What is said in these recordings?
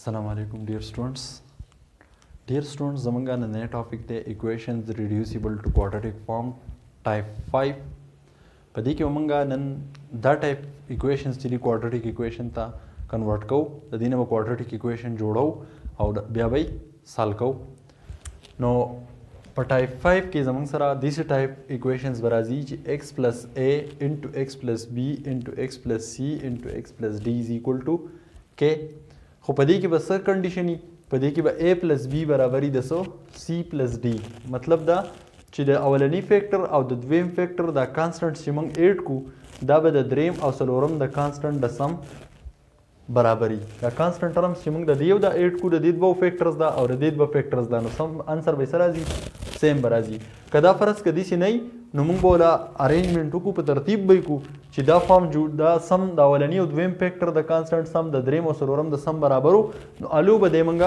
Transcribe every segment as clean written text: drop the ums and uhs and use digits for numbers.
Assalamu alaikum dear students. Dear students, zamanga naya topic de equations reducible to quadratic form type 5. Padi ke umanga nan da type equations chili quadratic equation ta convert ko da dina ba quadratic equation jodau au bia bai solve ko. No per type 5 ke zamang sara this type equations barazi x plus a into x plus b into x plus c into x plus d is equal to k. خو په دې کې به څه کنډیشن وي؟ په دې کې به a پلس b برابري د څه c پلس d. مطلب دا چې د اولني فیکټر او د دویم فیکټر دا کانسټنټ چې موږ ایډ کو دا به د دریم او څلورم د کانسټنټ د سم برابري. دا کانسټنټ ټرمز چې موږ د دې یو دا ایډ کو د دې دوه فیکټرز دا او د دې دوه فیکټرز دا نو سم انسر به څه راځي؟ سیم به راځي. که دا فرض که داسې نه وي نو موږ به ولا ارینجمنټ وکړو په ترتیب به یې کړو چې دا فارم دا سم د اولني او دویم فیکټر د کانسټنټ سم د دریم او څلورم د سم برابر نو الو به دی موږ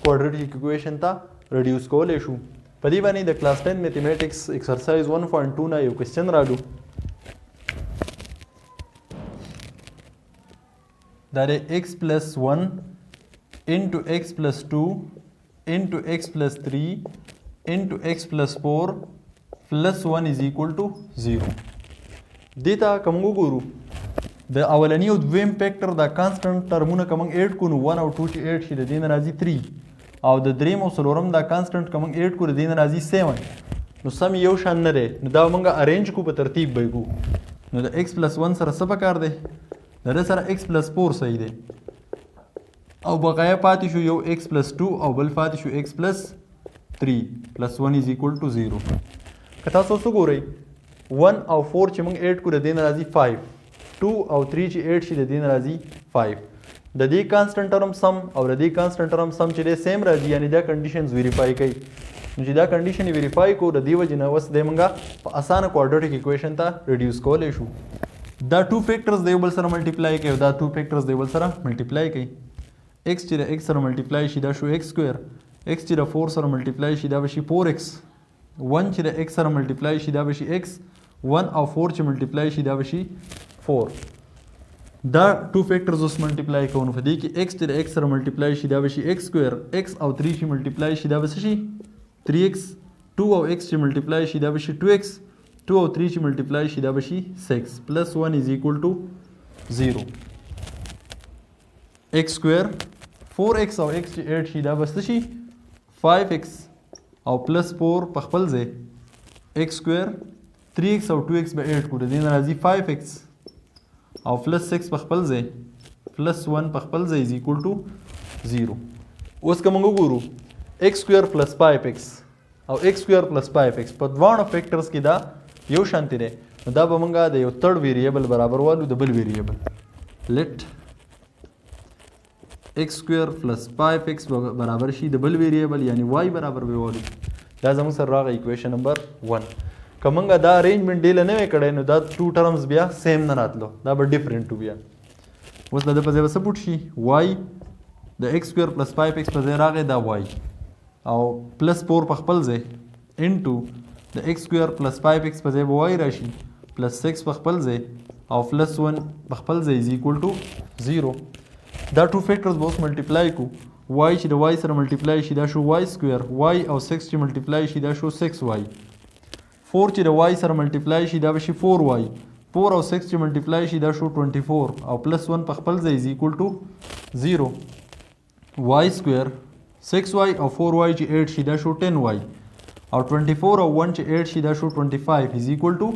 کوادریټیک اکویشن ته ریډیوس کولی شو. په دې باندې د کلاس 10 میتھمیټکس ایکسرسایز 1.2 نه یو کوېسچن راډو. دا دی x پلس 1 انټو x پلس 2 انټو x پلس 3 انټو x پلس 4 پلس 1 is equal to 0. دیتا که موږ وګورو د اولني او دویم فیکټر دا کانسټنټ ټرمونه که موږ ایډ کړو نو 1 او 2 چې ایډ شي د دې نه راځي 3 او د دریم او څلورم دا کانسټنټ که موږ ایډ کړو د دې نه راځي 7 نو سم یو شان نه دی نو دا موږ ارینج کړو په ترتیب به یې کړو. نو د x پلس 1 سره څه پکار دی؟ د ده سره x پلس 4 صحیح دی او بقایا پاتې شو یو x پلس 2 او بل پاتې شو x پلس 3 پلس 1 is equal to 0. که تاسو څه ګورئ 1 او 4 چې موږ ایډ کړو د دې نه راځي 5 2 او 3 چې ایډ شي د دې نه راځي 5 د دې کانسټنټ ټرم سم او د دې کانسټنټ ټرم سم چې دی سیم راځي یعنی دا کنډیشنز ویریفای کوي. نو چې دا کنډیشن یې ویریفای کړو د دې وجې نه اوس دی موږ په اسانه کوادریټیک اکویشن ته ریډیوس کولی شو. دا 2 فیکټرز د یو بل سره ملټیپلای کوي او دا 2 فیکټرز د یو بل سره ملټیپلای کوي. x چې د x سره ملټیپلای شي دا شو x سکویر x چې د 4 سره ملټیپلای شي دا به شي 4x 1 چې د x سره ملټیپلای شي دا به شي x 1 او 4 چې ملټیپلای شي دا به شي 4. دا 2 فیکټرز اوس ملټیپلای کوو نو په دې کې x چې د x سره ملټیپلای شي دا به شي x سکویر x او 3 چې ملټیپلای شي دا به شي 3x 2 او x چې ملټیپلای شي دا به شي 2x 2 او 3 چې ملټیپلای شي دا به شي 6 پلس 1 is equal to 0. x سکویر 4x او x چې 8 شي دا به څه شي 5x او پلس 4 په خپل ځای x سکویر 3x او 2x به 8 کړو د دې نه راځي 5x او پلس 6 په خپل ځای پلس 1 په خپل ځای is equal to 0. اوس که موږ وګورو x سکویر پلس 5x او x سکویر پلس 5x په دواړو فیکټرز کې دا یو شانتي دی نو دا به موږ د یو تھرډ ویریبل برابر والو د بل ویریبل لیټ x سکویر پلس 5x برابر شي د بل ویریبل یعنی y برابر به والو. دا زموږ سره راغی اکویشن نمبر 1. که موږ دا ارینجمنټ ډیله نه وی کړی نو دا 2 ټرمز بیا سیم نه راتلو دا به ډیفرنټ بیا. اوس د په ځای به څه پوټ شي y د x سکویر پلس 5x په ځای راغی دا y او پلس 4 په خپل ځای انټو د x سکویر پلس 5x په ځای به y راشي پلس 6 په خپل ځای او پلس 1 په خپل ځای از ایکول ټو 0. دا 2 فیکټرز به اوس ملټیپلای کو y چې د y سره ملټیپلای شي دا شو y سکویر y او 6 چې ملټیپلای شي دا شو 6y 4 چې د y سره ملټیپلای شي دا به شي 4y 4 او 6 چې ملټیپلای شي دا شو 24 او پلس 1 په خپل ځای از ایکول ټو 0. y سکویر 6y او 4y چې 8 شي دا شو 10y او 24 او 1 چې 8 شي دا شو 25 از ایکول ټو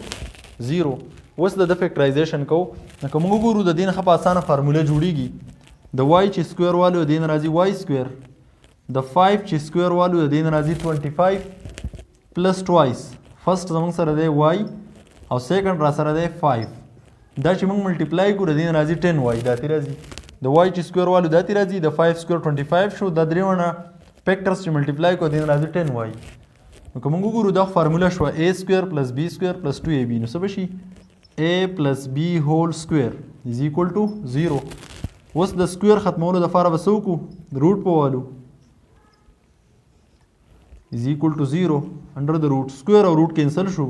0. اوس د فیکټرایزیشن کو نو کوم وګورو د دین خپه اسانه فارموله جوړیږي د y چې سکویر والو د دین راځي y سکویر د 5 چې سکویر والو د دین راځي 25 پلس ټوایس فرست زمونږ سره دی y او سیکنډ را سره دی 5 دا چې موږ ملټیپلای کو د دین راځي 10y دا تی راځي د y چې سکویر والو دا تی راځي د 5 سکویر 25 شو د درېونه فیکټرز چې ملټیپلای کو د دین راځي 10y. نو کوم وګورو دا فارموله شو a سکویر پلس b سکویر پلس 2ab نو څه بشي a پلس b هول سکویر از ایکول ټو 0. اوس د سکویر ختمولو دپاره به څه وکړو روټ په والو از ایکول ټو 0 انډر د روټ سکویر او روټ کینسل شو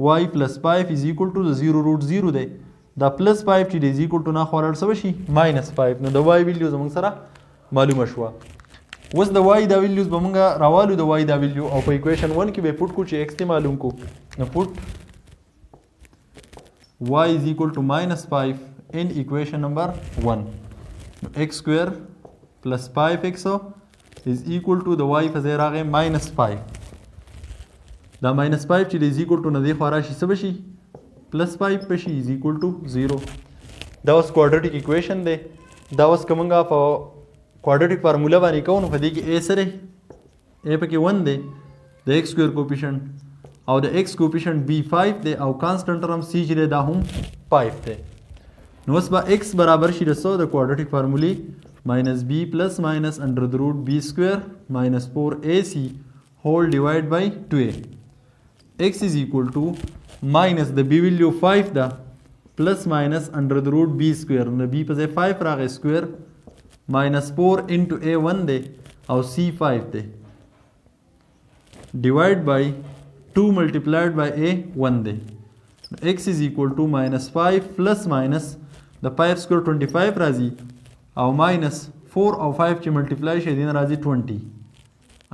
y پلس 5 از ایکول ټو د 0 روټ 0 دی دا پلس 5 چې دی از ایکول ټو نه خوا لاړ څه به شي ماینس 5 نو د y ویلیو زموږ سره معلومه شوه. اوس د وای دا ویلیوز به مونږ راوالو د وای دا ویلیو او په ایکویشن 1 کې به پټ کو چې ایکس ته معلوم کو. نو پټ y is equal to -5 in equation number 1. x square plus 5x is equal to the y په ځای راغی -5. دا -5 چې is equal to نه دی خو راشي څه بشي +5 بشي is equal to 0. دا اوس کوادرټیک ایکویشن دی. دا اوس که مونږ په کوادرټیک فارموله باندې کوو نو په دې کې a سره a پکې 1 دی د x square کوپیشنټ او د x کوپیشنټ b 5 دی او کانسټنټ ټرم c چې دا هم 5 دی. نو اوس به x برابر شي د کوادرټیک فارمولې -b plus minus under the root b square minus 4ac whole divided by 2a. x is equal to minus the b value 5 دا plus minus under the root b square نو b په ځای 5 راغی square minus 4 into a 1 دی او c 5 دی divide by 2 multiplied by a 1 دی. x is equal to -5 plus minus the 5 square 25 راځي او minus 4 او 5 چې multiply شي دین راځي 20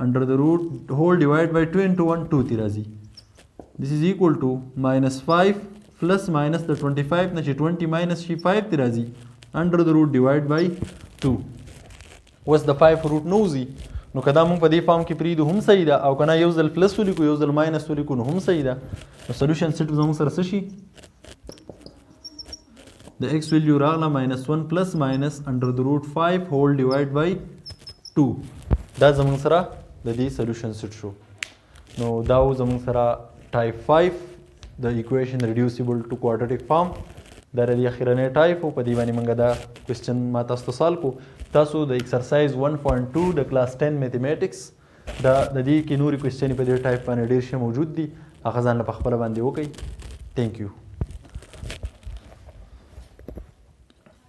under the root whole divided by 2 into 1 2 تی راځي. this is equal to -5 plus minus the 25 نه چې 20 minus شي 5 تی راځي under the root divided by 2. اوس د 5 روټ نوزي نو کدا مونږ په دې فارم کې پریدو هم صحیح ده او کنه یو ځل پلس ولیکو یو ځل ماینس ولیکو نو هم صحیح ده. نو سولوشن سیټ زموږ سره څه شي د x ویلیو راغله -1 plus minus under the root 5 whole divided by 2 دا زموږ سره د دې سولوشن سیټ شو. نو دا زموږ سره ټایپ 5 د ایکویشن ریډیوسیبل ټو کوادرټیک فارم دا ردی اخیرنی ټایپ او په دې باندې موږ دا کوېسچن ما تاسو ته سوال کو. تاسو د ایکسرسایز 1.2 د کلاس 10 میتھمیټکس د دې کې نوري کوېسچن په دې ټایپ باندې ډیر شي موجود دي هغه ځان په خپل باندې وکړئ. تھینک یو.